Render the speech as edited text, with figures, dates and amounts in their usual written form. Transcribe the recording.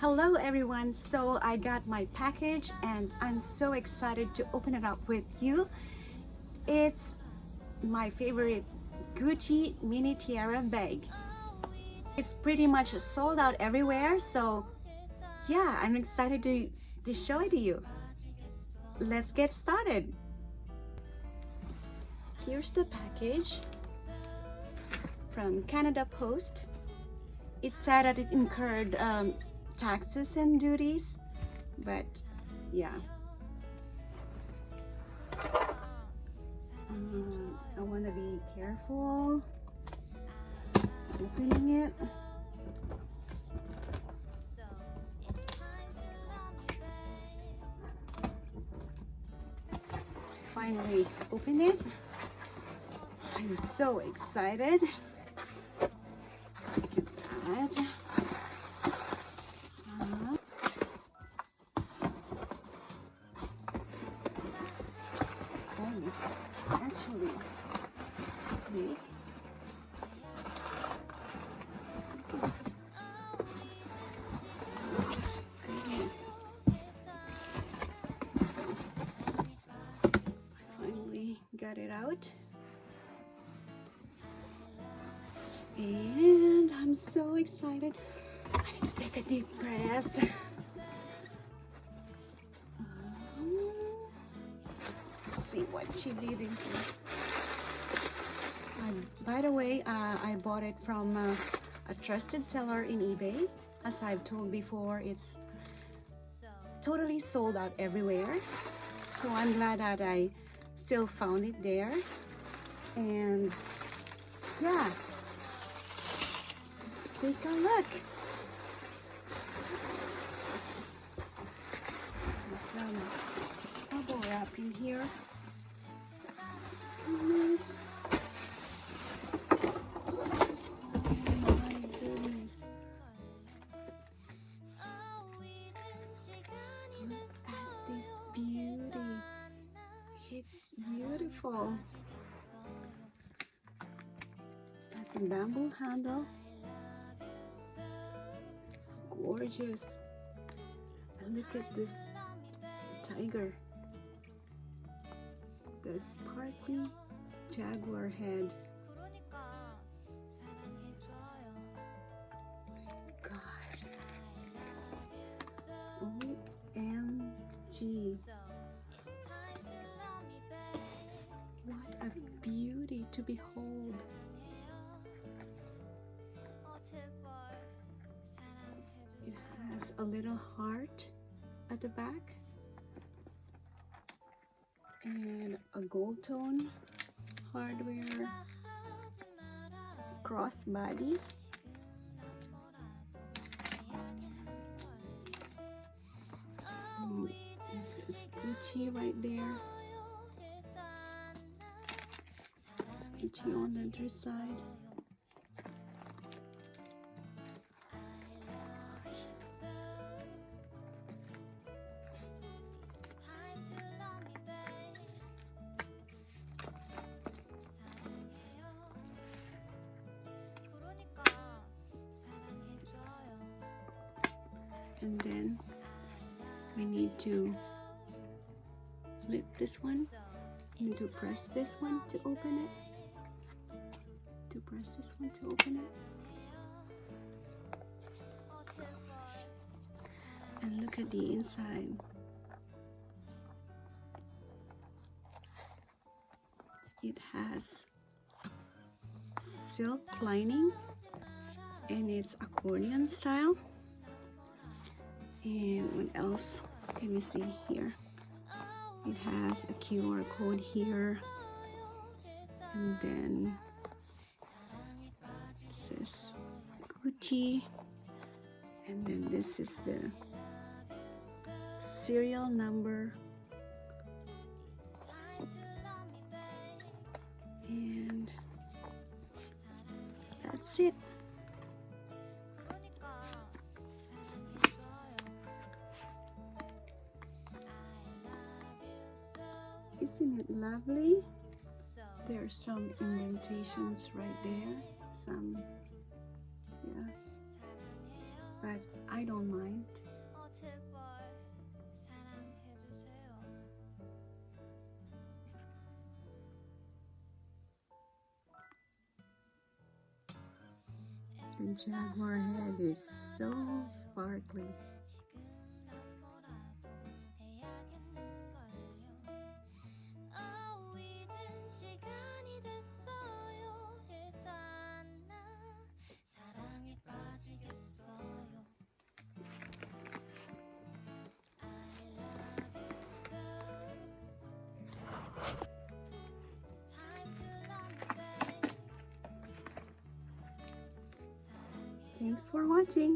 Hello everyone, so I got my package and I'm so excited to open it up with you. It's my favorite Gucci mini tiara bag. It's pretty much sold out everywhere, so yeah, I'm excited to show it to you. Let's get started. Here's the package from Canada Post. It said that it incurred taxes and duties, but yeah. I want to be careful opening it. Finally open it. I'm so excited. Look at that. Actually big. Goodness. I finally got it out. And I'm so excited. I need to take a deep breath. See what she did in here. By the way, I bought it from a trusted seller in eBay. As I've told before, it's totally sold out everywhere. So I'm glad that I still found it there. And yeah, take a look. There's some bubble wrap in here. Goodness. My goodness. Look at this beauty. It's beautiful. It has a bamboo handle. It's gorgeous. And look at this tiger. The sparkly Jaguar head. God. OMG. What a beauty to behold. It has a little heart at the back. And a gold tone hardware crossbody. This is Gucci right there. Gucci on the other side. And then we need to flip this one. You need to press this one to open it. To press this one to open it. And look at the inside. It has silk lining and it's accordion style. And what else can we see here? It has a QR code here, and then this is Gucci, and then this is the serial number, and that's it. Isn't it lovely? There are some indentations right there. Some, yeah. But I I don't mind. 제발 사랑해주세요. The Jaguar head is so sparkly. 지금 난 뭐라도 해야겠는걸요. 이젠 시간이 됐어요. 일단 나 사랑에 빠지겠어요. I love you so. It's time to love me, babe. 사랑해. Thanks for watching.